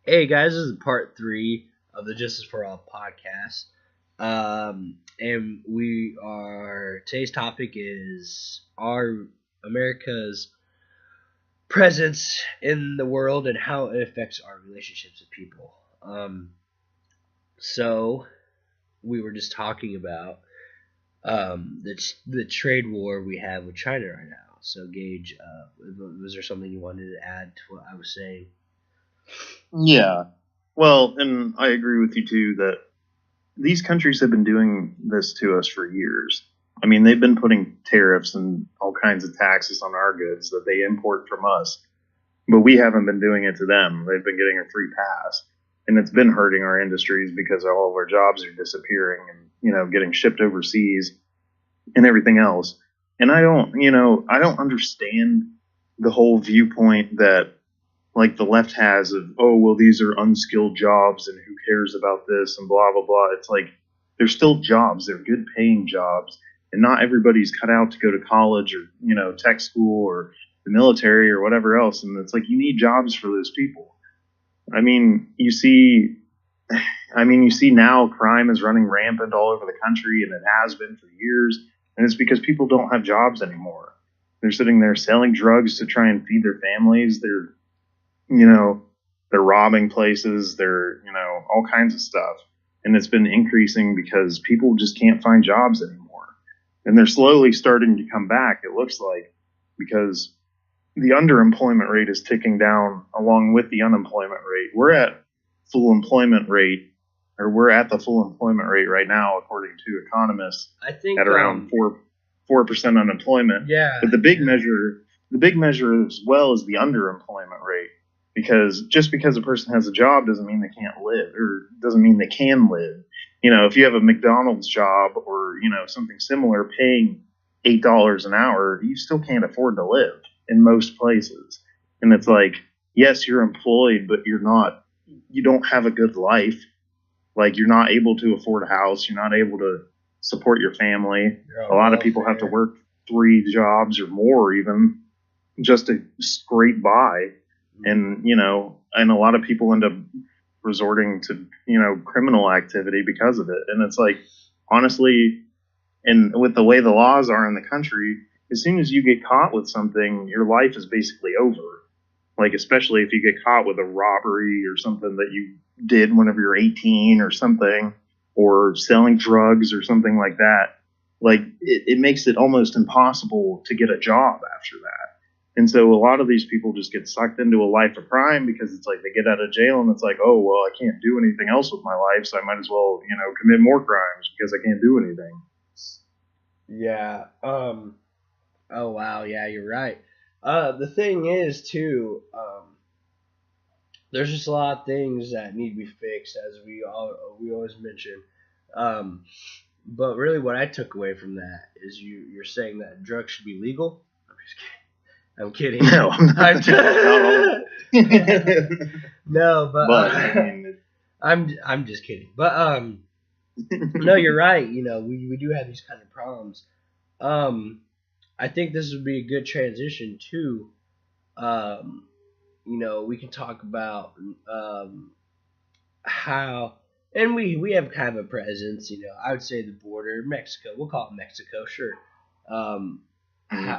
Hey guys, this is part three of the Justice for All podcast. And today's topic is our America's presence in the world and how it affects our relationships with people. So we were just talking about the trade war we have with China right now. So Gage, was there something you wanted to add to what I was saying? Yeah. Well, and I agree with you too that these countries have been doing this to us for years. I mean, they've been putting tariffs and all kinds of taxes on our goods that they import from us, but we haven't been doing it to them. They've been getting a free pass. And it's been hurting our industries because all of our jobs are disappearing and, getting shipped overseas and everything else. And I don't understand the whole viewpoint that like the left has of, oh, well, these are unskilled jobs and who cares about this and blah, blah, blah. It's like they're still jobs. They're good paying jobs. And not everybody's cut out to go to college or, tech school or the military or whatever else. And it's like you need jobs for those people. You see now crime is running rampant all over the country, and it has been for years. And it's because people don't have jobs anymore. They're sitting there selling drugs to try and feed their families. They're robbing places, they're, all kinds of stuff. And it's been increasing because people just can't find jobs anymore. And they're slowly starting to come back, it looks like, because the underemployment rate is ticking down along with the unemployment rate. We're at the full employment rate right now, according to economists, I think at around 4% unemployment. Yeah. But the big measure as well is the underemployment rate. Because just because a person has a job doesn't mean they can't live, or doesn't mean they can live. If you have a McDonald's job or, something similar paying $8 an hour, you still can't afford to live in most places. And it's like, yes, you're employed, but you don't have a good life. Like, you're not able to afford a house. You're not able to support your family. A lot of people have to work 3 jobs or more even just to scrape by. And, and a lot of people end up resorting to, criminal activity because of it. And it's like, honestly, and with the way the laws are in the country, as soon as you get caught with something, your life is basically over. Like, especially if you get caught with a robbery or something that you did whenever you're 18 or something, or selling drugs or something like that. Like, it makes it almost impossible to get a job after that. And so a lot of these people just get sucked into a life of crime because it's like they get out of jail and it's like, oh, well, I can't do anything else with my life, so I might as well, commit more crimes because I can't do anything. Yeah. Oh, wow. Yeah, you're right. The thing is, too, there's just a lot of things that need to be fixed, as we always mention. But really what I took away from that is you're saying that drugs should be legal. I'm kidding. No, I'm not. No, but I'm just kidding. But no, you're right. We do have these kind of problems. I think this would be a good transition to, we can talk about how, and we have kind of a presence. I would say the border, Mexico. We'll call it Mexico, sure.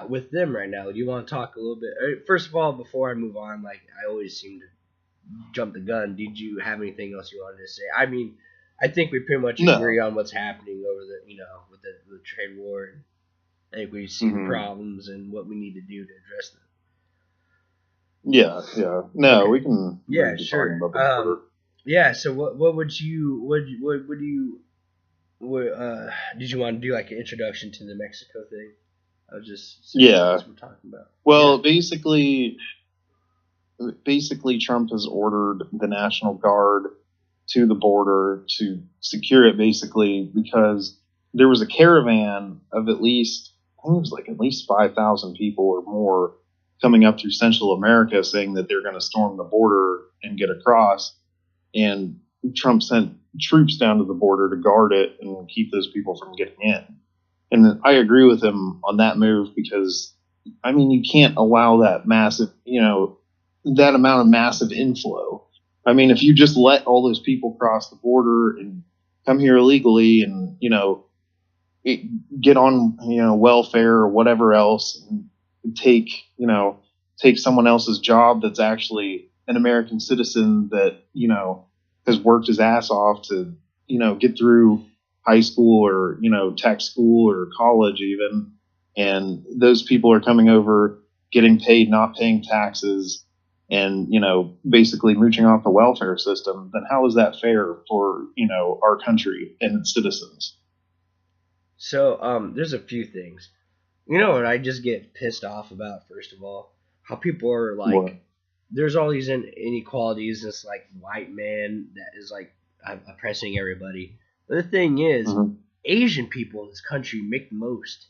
With them right now. Do you want to talk a little bit? First of all, before I move on, like I always seem to jump the gun. Did you have anything else you wanted to say? I think we pretty much agree on what's happening over with the trade war. And I think we see the problems and what we need to do to address them. Yeah. No, okay. We can. Yeah, sure. So what would you did you want to do like an introduction to the Mexico thing? I was just saying what we're talking about. Well, basically, Trump has ordered the National Guard to the border to secure it, basically, because there was a caravan of at least 5,000 people or more coming up through Central America saying that they're going to storm the border and get across. And Trump sent troops down to the border to guard it and keep those people from getting in. And I agree with him on that move because, you can't allow that massive, that amount of massive inflow. I mean, if you just let all those people cross the border and come here illegally and, get on, welfare or whatever else and take, take someone else's job that's actually an American citizen that, has worked his ass off to, get through high school or, tech school or college even. And those people are coming over, getting paid, not paying taxes, and basically mooching off the welfare system, then how is that fair for our country and its citizens? So there's a few things. You know what I just get pissed off about? First of all, how people are like, What? there's all these inequalities. This like white man that is like oppressing everybody. But the thing is, Mhm. Asian people in this country make the most.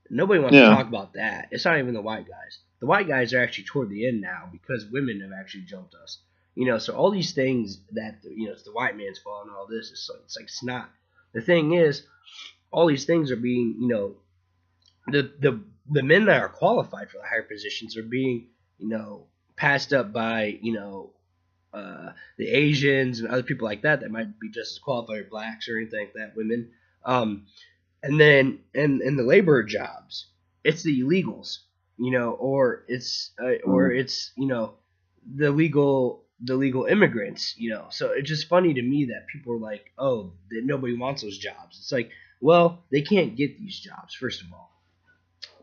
Nobody wants to Yeah, talk about that. It's not even the white guys. The white guys are actually toward the end now because women have actually jumped us. So all these things that it's the white man's fault and all this. It's like snot. The thing is, all these things are being the men that are qualified for the higher positions are being passed up by the Asians and other people like that might be just as qualified, or blacks or anything like that, women. And then in the labor jobs, it's the illegals, or Mhm. it's the legal immigrants. So it's just funny to me that people are like, oh, that nobody wants those jobs. It's like, well, they can't get these jobs, first of all.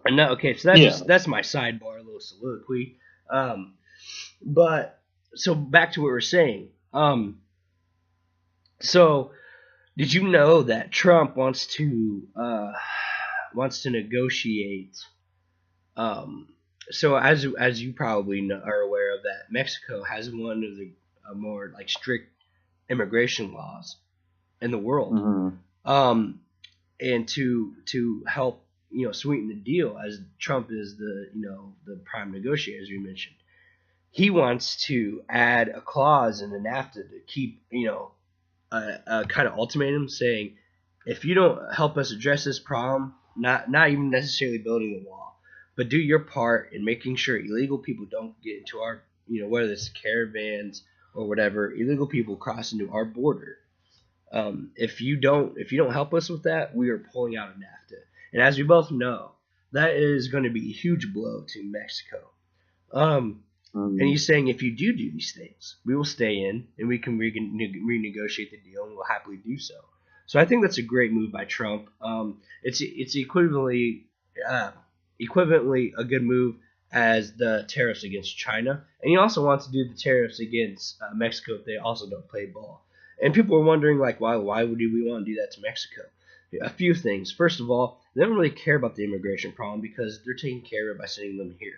And no, okay, so Yeah. that's my sidebar, a little soliloquy. But so back to what we're saying. So did you know that Trump wants to negotiate? Um, so as you probably are aware of, that Mexico has one of the more like strict immigration laws in the world. Hmm. Um, and to help sweeten the deal, as Trump is the prime negotiator, as you mentioned, he wants to add a clause in the NAFTA to keep a kind of ultimatum saying, if you don't help us address this problem, not even necessarily building a wall, but do your part in making sure illegal people don't get into our whether it's caravans or whatever, illegal people cross into our border. If you don't help us with that, we are pulling out of NAFTA. And as we both know, that is going to be a huge blow to Mexico. Um, and Hmm. he's saying, if you do these things, we will stay in and we can renegotiate the deal, and we'll happily do so. So I think that's a great move by Trump. It's uh, equivalently a good move as the tariffs against China, and he also wants to do the tariffs against Mexico if they also don't play ball. And people are wondering, like, why would we want to do that to Mexico? A few things. First of all, they don't really care about the immigration problem because they're taking care of it by sending them here.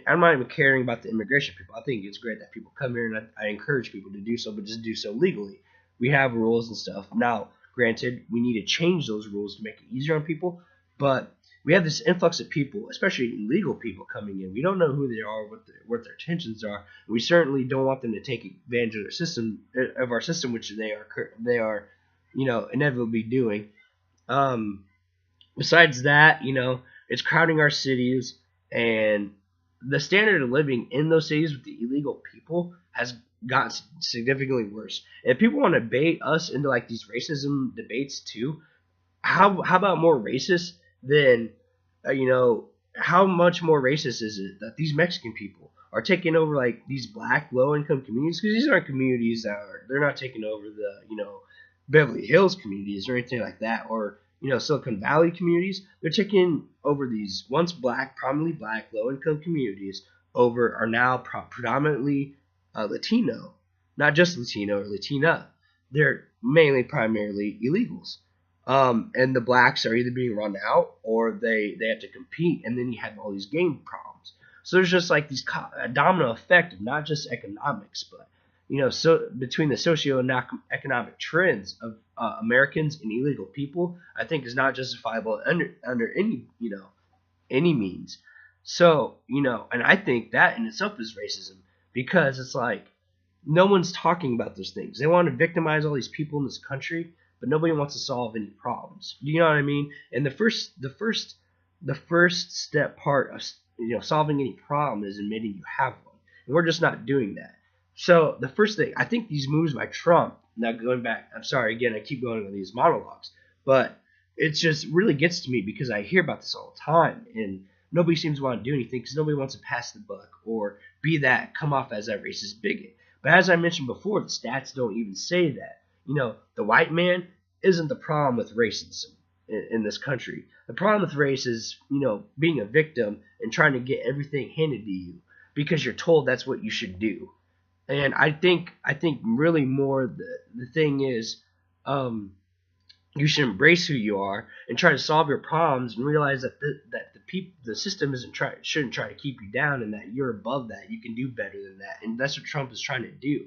I'm not even caring about the immigration people. I think it's great that people come here, and I encourage people to do so, but just do so legally. We have rules and stuff. Now, granted, we need to change those rules to make it easier on people, but we have this influx of people, especially illegal people, coming in. We don't know who they are, what their intentions are. And we certainly don't want them to take advantage of our system, which they are inevitably doing. Um, Besides that, it's crowding our cities, and the standard of living in those cities with the illegal people has gotten significantly worse. And if people want to bait us into like these racism debates too, how about more racist than how much more racist is it that these Mexican people are taking over like these black low income communities? Because these aren't communities they're not taking over the Beverly Hills communities or anything like that, or Silicon Valley communities. They're taking over these once black, prominently black, low income communities over are now predominantly Latino, not just Latino or Latina. They're mainly primarily illegals. And the blacks are either being run out or they have to compete, and then you have all these game problems. So there's just like a domino effect of not just economics, but so between the socio-economic trends of Americans and illegal people, I think is not justifiable under any means. So and I think that in itself is racism, because it's like no one's talking about those things. They want to victimize all these people in this country, but nobody wants to solve any problems. Do you know what I mean? And the first step part of solving any problem is admitting you have one, and we're just not doing that. So the first thing, I think these moves by Trump, now going back, I'm sorry, again, I keep going on these monologues, but it just really gets to me because I hear about this all the time, and nobody seems to want to do anything because nobody wants to pass the buck or be that, come off as that racist bigot. But as I mentioned before, the stats don't even say that. The white man isn't the problem with racism in this country. The problem with race is, being a victim and trying to get everything handed to you because you're told that's what you should do. And I think really more the thing is, you should embrace who you are and try to solve your problems and realize that the system shouldn't try to keep you down, and that you're above that. You can do better than that, and that's what Trump is trying to do.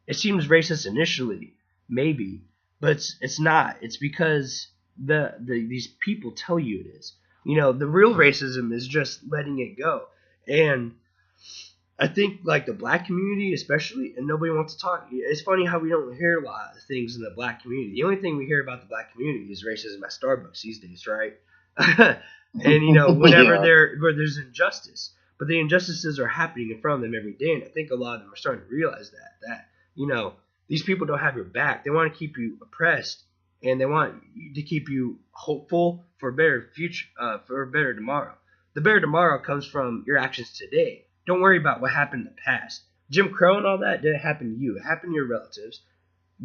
It seems racist initially, maybe, but it's not. It's because these people tell you it is. The real racism is just letting it go. And I think, like, the black community especially, and nobody wants to talk. It's funny how we don't hear a lot of things in the black community. The only thing we hear about the black community is racism at Starbucks these days, right? And whenever where there's injustice, but the injustices are happening in front of them every day, and I think a lot of them are starting to realize that these people don't have your back. They want to keep you oppressed, and they want to keep you hopeful for a better future, for a better tomorrow. The better tomorrow comes from your actions today. Don't worry about what happened in the past. Jim Crow and all that didn't happen to you. It happened to your relatives.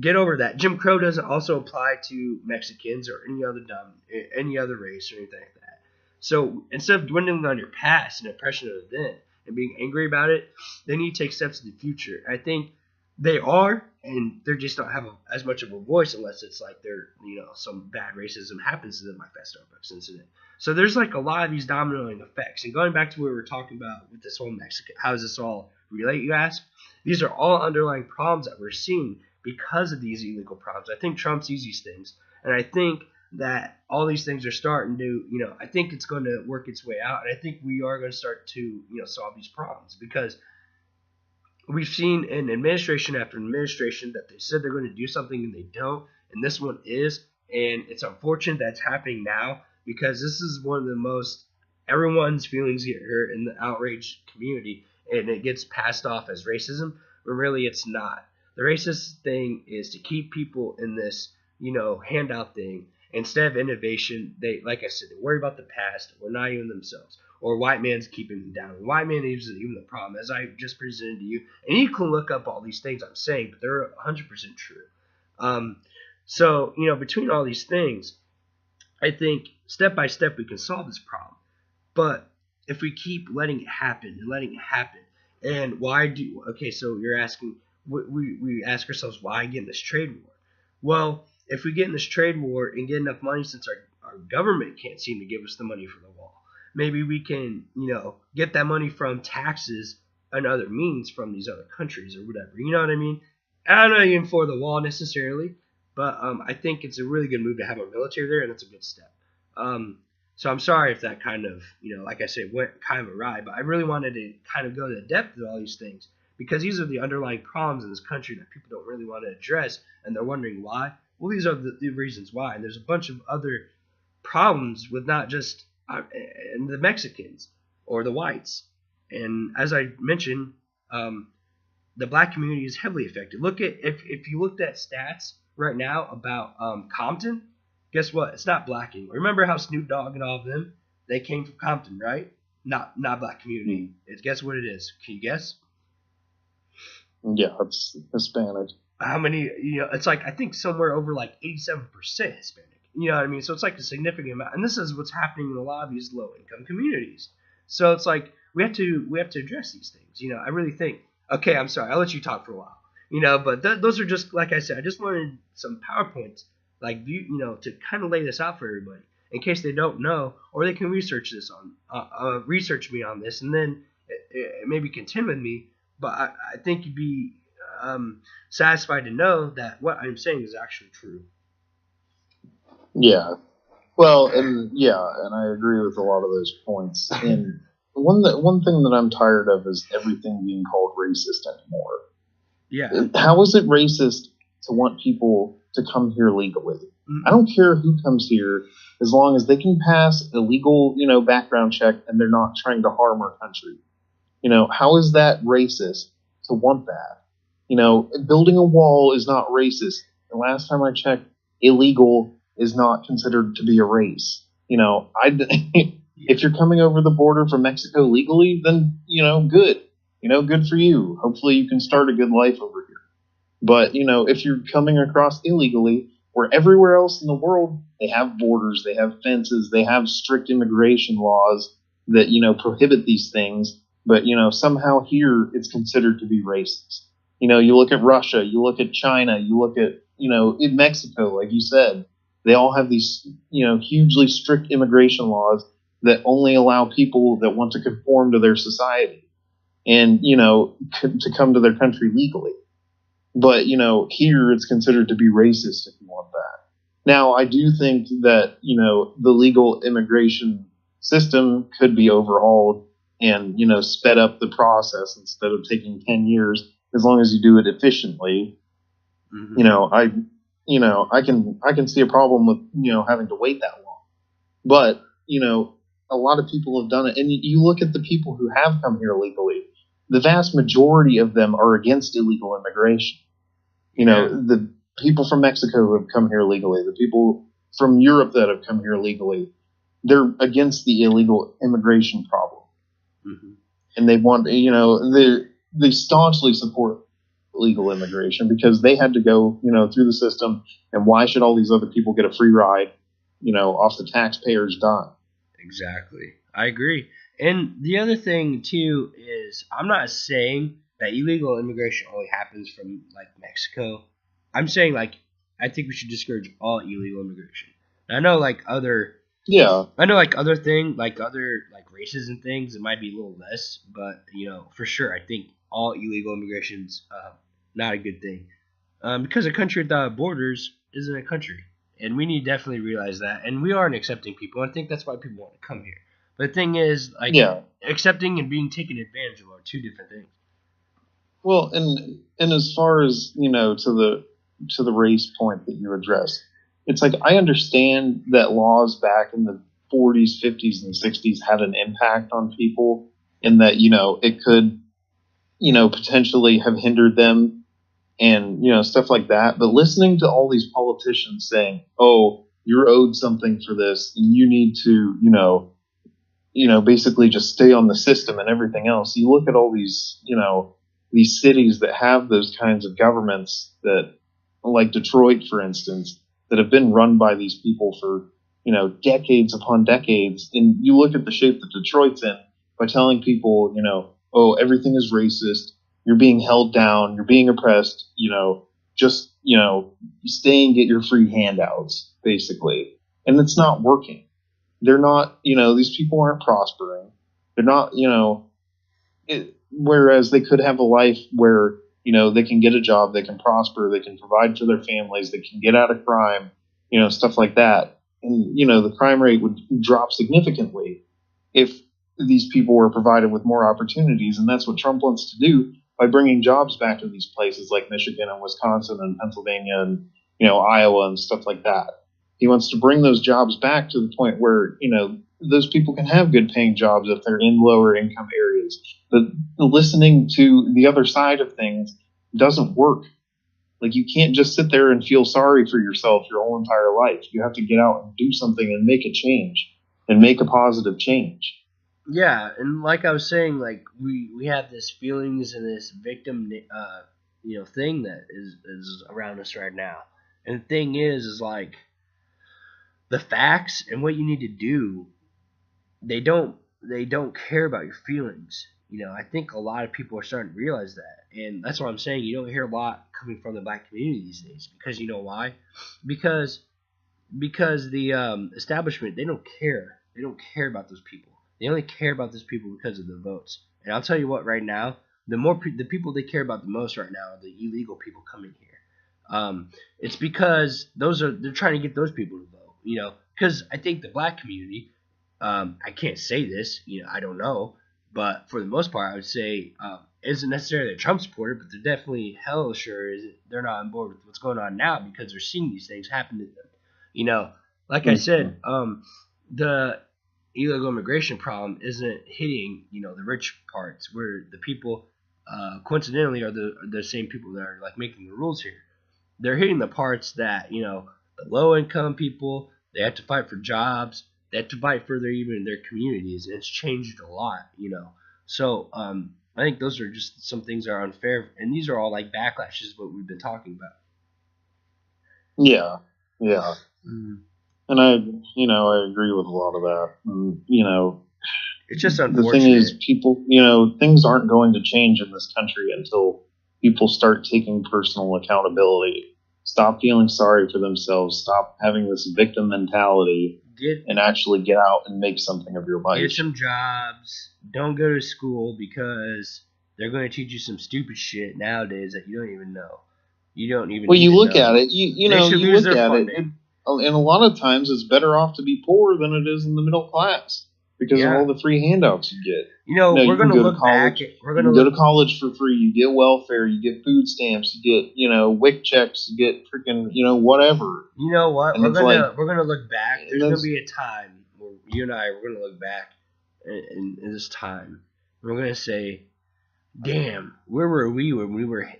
Get over that. Jim Crow doesn't also apply to Mexicans or any other race or anything like that. So instead of dwindling on your past and oppression of the then and being angry about it, they need to take steps in the future. I think they are, and they just don't have as much of a voice unless it's like some bad racism happens to them, like that Starbucks incident. So there's like a lot of these dominoing effects. And going back to what we were talking about with this whole Mexican, how does this all relate, you ask? These are all underlying problems that we're seeing because of these illegal problems. I think Trump sees these things, and I think that all these things are starting to, I think it's going to work its way out, and I think we are going to start to, solve these problems, because we've seen in administration after administration that they said they're going to do something and they don't, and this one is, and it's unfortunate that it's happening now, because this is one of the most, everyone's feelings get hurt in the outraged community, and it gets passed off as racism, but really it's not. The racist thing is to keep people in this, handout thing. Instead of innovation, they, like I said, they worry about the past or not even themselves. Or white man's keeping them down. White man is even the problem, as I just presented to you. And you can look up all these things I'm saying, but they're 100% true. So, between all these things, I think step by step we can solve this problem. But if we keep letting it happen, and so you're asking, we ask ourselves, why get in this trade war? Well, if we get in this trade war and get enough money, since our government can't seem to give us the money for the wall, maybe we can, get that money from taxes and other means from these other countries or whatever. You know what I mean? I'm not even for the wall necessarily, but I think it's a really good move to have a military there, and it's a good step. So I'm sorry if that kind of, like I said, went kind of awry, but I really wanted to kind of go to the depth of all these things, because these are the underlying problems in this country that people don't really want to address, and they're wondering why. Well, these are the reasons why, and there's a bunch of other problems with not just the Mexicans or the whites. And as I mentioned, the black community is heavily affected. Look at if you looked at stats right now about Compton, guess what? It's not black anymore. Remember how Snoop Dogg and all of them, they came from Compton, right? Not black community. Guess what it is? Can you guess? Yeah, it's Hispanic. How many? It's like, I think somewhere over like 87% Hispanic. You know what I mean? So it's like a significant amount, and this is what's happening in a lot of these low-income communities. So it's like we have to address these things. I really think. Okay, I'm sorry, I'll let you talk for a while. But those are just, like I said, I just wanted some PowerPoints, like to kind of lay this out for everybody in case they don't know, or they can research me on this, and then maybe contend with me. But I think you'd be satisfied to know that what I'm saying is actually true. Yeah. Well, and I agree with a lot of those points. And one thing that I'm tired of is everything being called racist anymore. Yeah. How is it racist to want people to come here legally? Mm-hmm. I don't care who comes here, as long as they can pass a legal, background check and they're not trying to harm our country. How is that racist to want that? Building a wall is not racist. The last time I checked, illegal is not considered to be a race. If you're coming over the border from Mexico legally, then, good. Good for you. Hopefully you can start a good life over here. But, if you're coming across illegally, where everywhere else in the world, they have borders, they have fences, they have strict immigration laws that, prohibit these things. But, somehow here it's considered to be racist. You look at Russia, you look at China, you look at, in Mexico, like you said, they all have these, hugely strict immigration laws that only allow people that want to conform to their society and, to come to their country legally. But, here it's considered to be racist if you want that. Now, I do think that, the legal immigration system could be overhauled and, sped up the process instead of taking 10 years, as long as you do it efficiently. Mm-hmm. I can see a problem with, having to wait that long. But, a lot of people have done it. And you look at the people who have come here legally, the vast majority of them are against illegal immigration. The people from Mexico who have come here legally, the people from Europe that have come here legally, they're against the illegal immigration problem. Mm-hmm. And they want, they staunchly support legal immigration because they had to go, through the system. And why should all these other people get a free ride, off the taxpayers' dime? Exactly. I agree. And the other thing, too, is I'm not saying that illegal immigration only happens from, Mexico. I'm saying, I think we should discourage all illegal immigration. And I know, other thing, other races and things, it might be a little less. But, for sure, I think all illegal immigration's not a good thing. Because a country without borders isn't a country. And we need to definitely realize that. And we are an accepting people. I think that's why people want to come here. But the thing is, accepting and being taken advantage of are two different things. Well, and as far as, to the race point that you addressed, it's I understand that laws back in the 40s, 50s, and 60s had an impact on people and that, it could, potentially have hindered them and, stuff like that. But listening to all these politicians saying, oh, you're owed something for this and you need to, basically just stay on the system and everything else. You look at all these, these cities that have those kinds of governments that, like Detroit, for instance, that have been run by these people for, decades upon decades. And you look at the shape that Detroit's in by telling people, oh, everything is racist. You're being held down. You're being oppressed. Just, stay and get your free handouts, basically. And it's not working. They're not, these people aren't prospering. They're not, whereas they could have a life where, they can get a job, they can prosper, they can provide for their families, they can get out of crime, stuff like that. And, the crime rate would drop significantly if these people were provided with more opportunities. And that's what Trump wants to do by bringing jobs back to these places like Michigan and Wisconsin and Pennsylvania and, Iowa and stuff like that. He wants to bring those jobs back to the point where, those people can have good paying jobs if they're in lower income areas. But listening to the other side of things doesn't work. You can't just sit there and feel sorry for yourself your whole entire life. You have to get out and do something and make a change and make a positive change. Yeah, and like I was saying, we have this feelings and this victim, thing that is around us right now. And the thing is the facts and what you need to do, they don't care about your feelings. I think a lot of people are starting to realize that. And that's what I'm saying. You don't hear a lot coming from the black community these days. Because you know why? Because the establishment, they don't care. They don't care about those people. They only care about those people because of the votes. And I'll tell you what, right now, the people they care about the most right now are the illegal people coming here. It's because they're trying to get those people to vote. Because I think the black community, I can't say this, I don't know, but for the most part, I would say isn't necessarily a Trump supporter, but they're definitely hell sure they're not on board with what's going on now because they're seeing these things happen to them. Like I said, the illegal immigration problem isn't hitting, the rich parts where the people coincidentally are the same people that are like making the rules here. They're hitting the parts that the low income people, they have to fight for jobs, they have to fight for their communities, and it's changed a lot. So I think those are just some things that are unfair, and these are all like backlashes of what we've been talking about. Yeah, yeah. And I agree with a lot of that. And, it's just unfortunate. The thing is, people, things aren't going to change in this country until people start taking personal accountability. Stop feeling sorry for themselves. Stop having this victim mentality, and actually get out and make something of your life. Get some jobs. Don't go to school because they're going to teach you some stupid shit nowadays that you don't even know. You don't even. Well, you look at it. You look at it, and a lot of times it's better off to be poor than it is in the middle class because of all the free handouts you get. We're going to look back. We're going to go to college for free. You get welfare. You get food stamps. You get WIC checks. You get freaking whatever. You know what? And we're gonna look back. There's gonna be a time where you and I we're gonna look back in this time. We're gonna say, "Damn, where were we when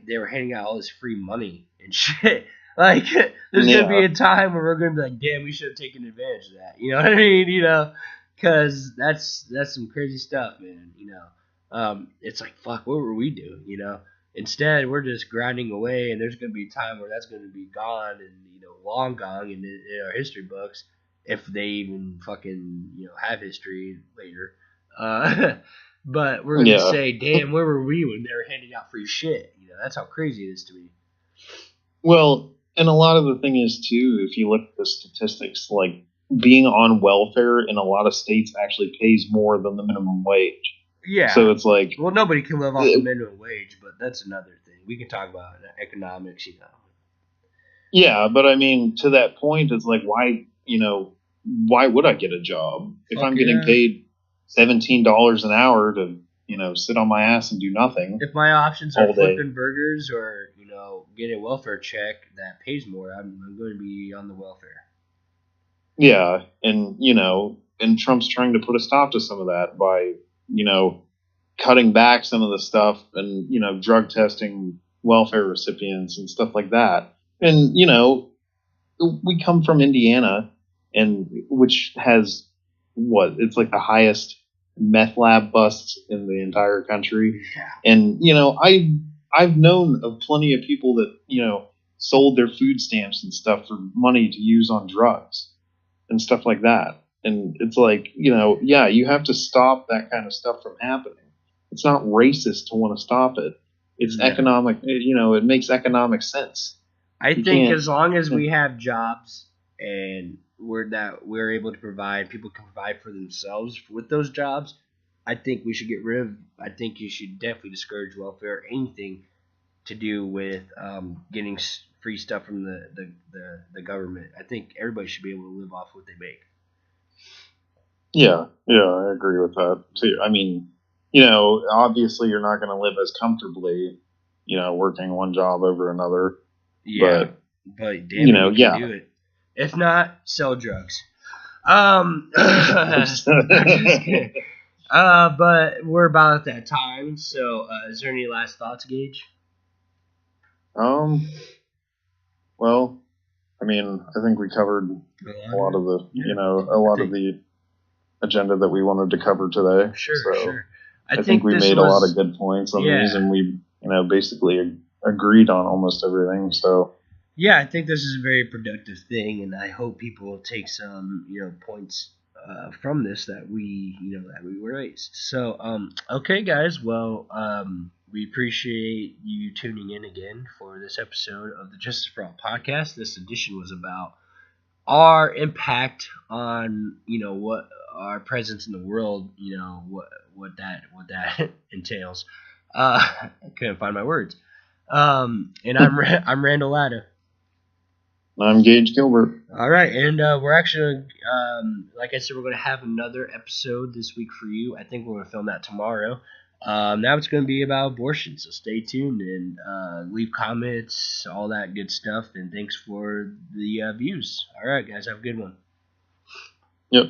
they were handing out all this free money and shit?" Like, there's gonna be a time where we're gonna be like, "Damn, we should have taken advantage of that." You know what I mean? Because that's some crazy stuff, man. It's like, fuck, what were we doing? Instead, we're just grinding away, and there's going to be a time where that's going to be gone and long gone in our history books, if they even fucking have history later. But we're going to say, damn, where were we when they were handing out free shit? That's how crazy it is to me. Well, and a lot of the thing is too, if you look at the statistics, like, being on welfare in a lot of states actually pays more than the minimum wage. Yeah. So it's like, well, nobody can live off the minimum wage, but that's another thing. We can talk about economics, Yeah, but I mean, to that point, it's like, why would I get a job if I'm getting paid $17 an hour to sit on my ass and do nothing? If my options are flipping burgers or get a welfare check that pays more, I'm going to be on the welfare. Yeah, and and Trump's trying to put a stop to some of that by cutting back some of the stuff and drug testing welfare recipients and stuff like that. And we come from Indiana, and which has it's like the highest meth lab busts in the entire country. Yeah. And I've known of plenty of people that sold their food stamps and stuff for money to use on drugs and stuff like that. And it's like, you have to stop that kind of stuff from happening. It's not racist to want to stop it. It's economic, it makes economic sense. I think as long as we have jobs and we're able to provide, people can provide for themselves with those jobs, I think we should get rid of, I think you should definitely discourage welfare, anything to do with getting free stuff from the government. I think everybody should be able to live off what they make. Yeah, I agree with that too. I mean, obviously you're not going to live as comfortably, working one job over another. Yeah, but damn, you can do it. If not, sell drugs. I'm just kidding. But we're about at that time. So, is there any last thoughts, Gage? Well, I mean, I think we covered a lot of the, of the agenda that we wanted to cover today. Sure. I think we made a lot of good points on these, and we, basically agreed on almost everything. So. Yeah, I think this is a very productive thing, and I hope people will take some, points from this that we raised. So, okay, guys. Well, we appreciate you tuning in again for this episode of the Justice for All podcast. This edition was about our impact on, what our presence in the world, what that entails. I couldn't find my words. And I'm Randall Latta. I'm Gage Gilbert. All right, and we're actually, like I said, we're going to have another episode this week for you. I think we're going to film that tomorrow. Now it's going to be about abortion, so stay tuned and leave comments, all that good stuff, and thanks for the views. All right, guys, have a good one. Yep.